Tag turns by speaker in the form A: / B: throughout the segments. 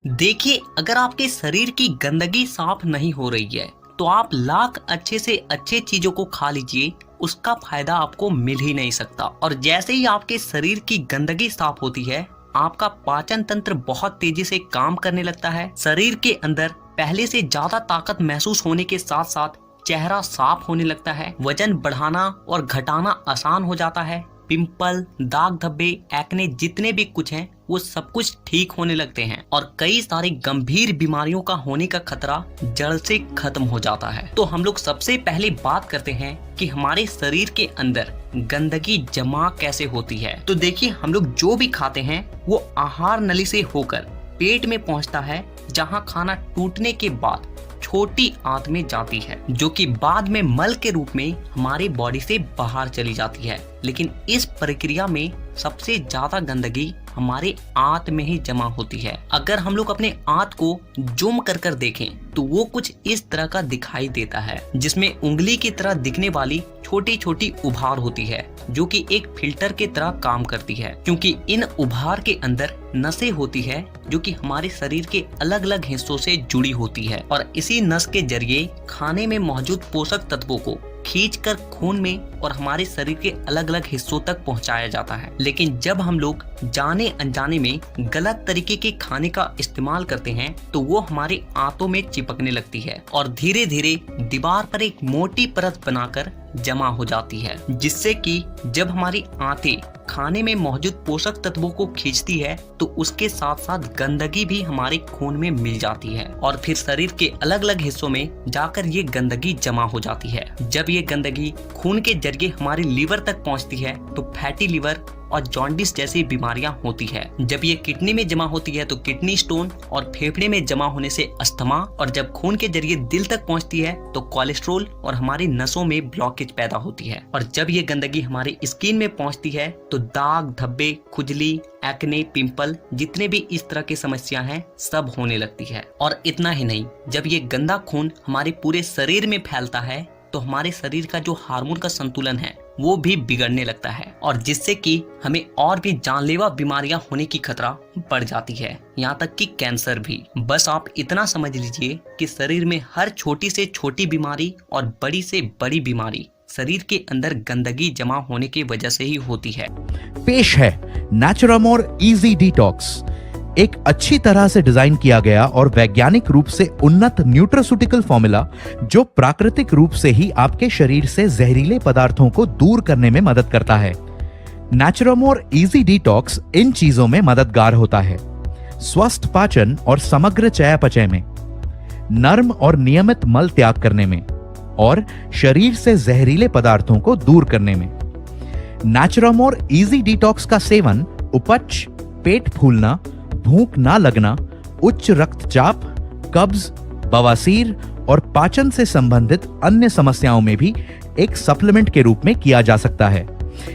A: देखिए, अगर आपके शरीर की गंदगी साफ नहीं हो रही है तो आप लाख अच्छे से अच्छे चीजों को खा लीजिए, उसका फायदा आपको मिल ही नहीं सकता। और जैसे ही आपके शरीर की गंदगी साफ होती है, आपका पाचन तंत्र बहुत तेजी से काम करने लगता है। शरीर के अंदर पहले से ज्यादा ताकत महसूस होने के साथ साथ चेहरा साफ होने लगता है। वजन बढ़ाना और घटाना आसान हो जाता है। पिंपल, दाग धब्बे, एक्ने जितने भी कुछ हैं वो सब कुछ ठीक होने लगते हैं और कई सारी गंभीर बीमारियों का होने का खतरा जड़ से खत्म हो जाता है। तो हम लोग सबसे पहले बात करते हैं कि हमारे शरीर के अंदर गंदगी जमा कैसे होती है। तो देखिए, हम लोग जो भी खाते हैं वो आहार नली से होकर पेट में पहुंचता है, जहां खाना टूटने के बाद छोटी आंत में जाती है, जो कि बाद में मल के रूप में हमारे बॉडी से बाहर चली जाती है। लेकिन इस प्रक्रिया में सबसे ज्यादा गंदगी हमारे आंत में ही जमा होती है। अगर हम लोग अपने आंत को जूम कर देखें तो वो कुछ इस तरह का दिखाई देता है, जिसमें उंगली की तरह दिखने वाली छोटी छोटी उभार होती है, जो कि एक फिल्टर के तरह काम करती है, क्योंकि इन उभार के अंदर नसें होती है जो कि हमारे शरीर के अलग अलग हिस्सों से जुड़ी होती है और इसी नस के जरिए खाने में मौजूद पोषक तत्वों को खींचकर खून में और हमारे शरीर के अलग अलग हिस्सों तक पहुंचाया जाता है। लेकिन जब हम लोग जाने अनजाने में गलत तरीके के खाने का इस्तेमाल करते हैं तो वो हमारे आंतों में चिपकने लगती है और धीरे धीरे दीवार पर एक मोटी परत बनाकर जमा हो जाती है, जिससे कि जब हमारी आंतें खाने में मौजूद पोषक तत्वों को खींचती है तो उसके साथ साथ गंदगी भी हमारे खून में मिल जाती है और फिर शरीर के अलग अलग हिस्सों में जाकर ये गंदगी जमा हो जाती है। जब ये गंदगी खून के जरिए हमारे लीवर तक पहुंचती है तो फैटी लीवर और जॉन्डिस जैसी बीमारियां होती है। जब ये किडनी में जमा होती है तो किडनी स्टोन और फेफड़े में जमा होने से अस्थमा, और जब खून के जरिए दिल तक पहुंचती है तो कोलेस्ट्रोल और हमारी नसों में ब्लॉकेज पैदा होती है। और जब ये गंदगी हमारी स्किन में पहुंचती है तो दाग धब्बे, खुजली, एक्ने, पिंपल, जितने भी इस तरह की समस्या हैं सब होने लगती है। और इतना ही नहीं, जब ये गंदा खून हमारे पूरे शरीर में फैलता है तो हमारे शरीर का जो हार्मोन का संतुलन है वो भी बिगड़ने लगता है और जिससे कि हमें और भी जानलेवा बीमारियां होने की खतरा बढ़ जाती है, यहाँ तक कि कैंसर भी। बस आप इतना समझ लीजिए कि शरीर में हर छोटी से छोटी बीमारी और बड़ी से बड़ी बीमारी शरीर के अंदर गंदगी जमा होने की वजह से ही होती है।
B: पेश है नेचुरामोर इजी डिटॉक्स, एक अच्छी तरह से डिजाइन किया गया और वैज्ञानिक रूप से उन्नत न्यूट्रास्यूटिकल फॉर्मूला जो प्राकृतिक रूप से ही आपके शरीर से जहरीले पदार्थों को दूर करने में मदद करता है। नेचुरामोर इजी डिटॉक्स इन चीजों में मददगार होता है: स्वस्थ पाचन और समग्र चयापचय में, नर्म और नियमित मल त्याग करने में और शरीर से जहरीले पदार्थों को दूर करने में। नेचुरामोर इजी डिटॉक्स का सेवन उपच, पेट फूलना, भूख ना लगना, उच्च रक्तचाप, कब्ज, बवासीर और पाचन से संबंधित अन्य समस्याओं में भी एक सप्लीमेंट के रूप में किया जा सकता है।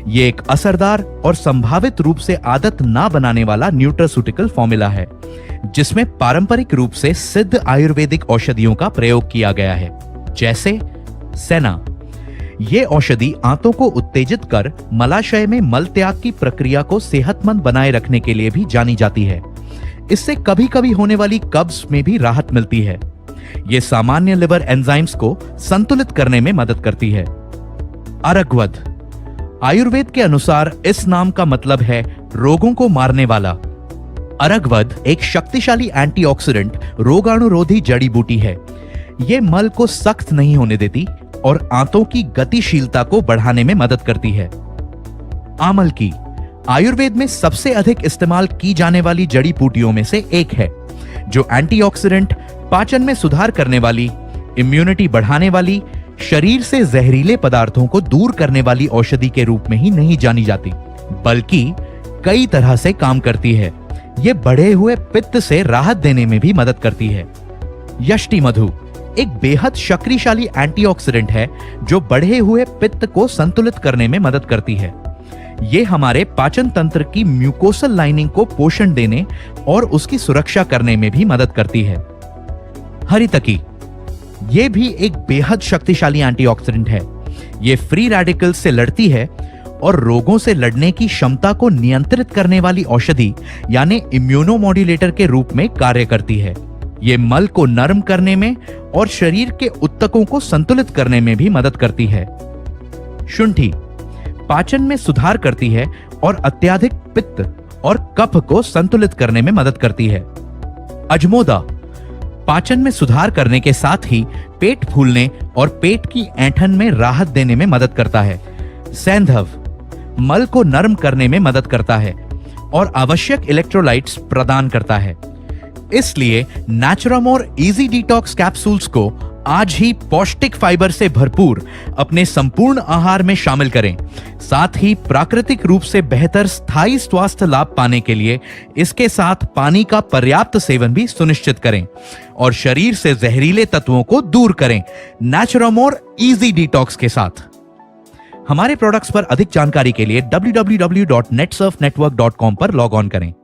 B: यह एक असरदार और संभावित रूप से आदत ना बनाने वाला न्यूट्रास्यूटिकल फॉर्मूला है, जिसमें पारंपरिक रूप से सिद्ध आयुर्वेदिक औषधियों का प्रयोग किया गया है, जैसे सेना। ये औषधि आंतों को उत्तेजित कर मलाशय में मल त्याग की प्रक्रिया को सेहतमंद बनाए रखने के लिए भी जानी जाती है। इससे कभी कभी होने वाली कब्ज में भी राहत मिलती है। ये सामान्य लिवर एंजाइम्स को संतुलित करने में मदद करती है। अरगवद, आयुर्वेद के अनुसार इस नाम का मतलब है रोगों को मारने वाला। अरगवद एक शक्तिशाली एंटीऑक्सीडेंट रोगाणुरोधी जड़ी बूटी है। ये मल को सख्त नहीं होने देती और आंतों की गतिशीलता को बढ़ाने में मदद करती है। आमल की, आयुर्वेद में सबसे अधिक इस्तेमाल की जाने वाली जड़ी बूटियों में से एक है, जो एंटीऑक्सीडेंट, पाचन में सुधार करने वाली, इम्यूनिटी बढ़ाने वाली, शरीर से जहरीले पदार्थों को दूर करने वाली औषधि के रूप में ही नहीं जानी जाती, बल्कि कई तरह से काम करती है। यह बढ़े हुए पित्त से राहत देने में भी मदद करती है। यष्टि मधु एक बेहद शक्तिशाली एंटीऑक्सीडेंट है जो बढ़े हुए पित्त को संतुलित करने में मदद करती है। यह हमारे पाचन तंत्र की म्यूकोसल लाइनिंग को पोषण देने और उसकी सुरक्षा करने में भी मदद करती है। हरितकी, यह भी एक बेहद शक्तिशाली एंटीऑक्सीडेंट है। यह फ्री रेडिकल्स से लड़ती है और रोगों से लड़ने की क्षमता को नियंत्रित करने वाली औषधि यानी इम्यूनोमॉड्यूलेटर के रूप में कार्य करती है। ये मल को नरम करने में और शरीर के ऊतकों को संतुलित करने में भी मदद करती है। शुंठी पाचन में सुधार करती है और अत्यधिक पित्त और कफ को संतुलित करने में मदद करती है। अजमोदा पाचन में सुधार करने के साथ ही पेट फूलने और पेट की ऐंठन में राहत देने में मदद करता है। सैंधव मल को नरम करने में मदद करता है और आवश्यक इलेक्ट्रोलाइट्स प्रदान करता है। इसलिए नेचुरामोर इजी डिटॉक्स कैप्सूल्स को आज ही पौष्टिक फाइबर से भरपूर अपने संपूर्ण आहार में शामिल करें। साथ ही प्राकृतिक रूप से बेहतर स्थायी स्वास्थ्य लाभ पाने के लिए इसके साथ पानी का पर्याप्त सेवन भी सुनिश्चित करें और शरीर से जहरीले तत्वों को दूर करें नेचुरामोर इजी डिटॉक्स के साथ। हमारे प्रोडक्ट्स पर अधिक जानकारी के लिए www.netsurfnetwork.com पर लॉग ऑन करें।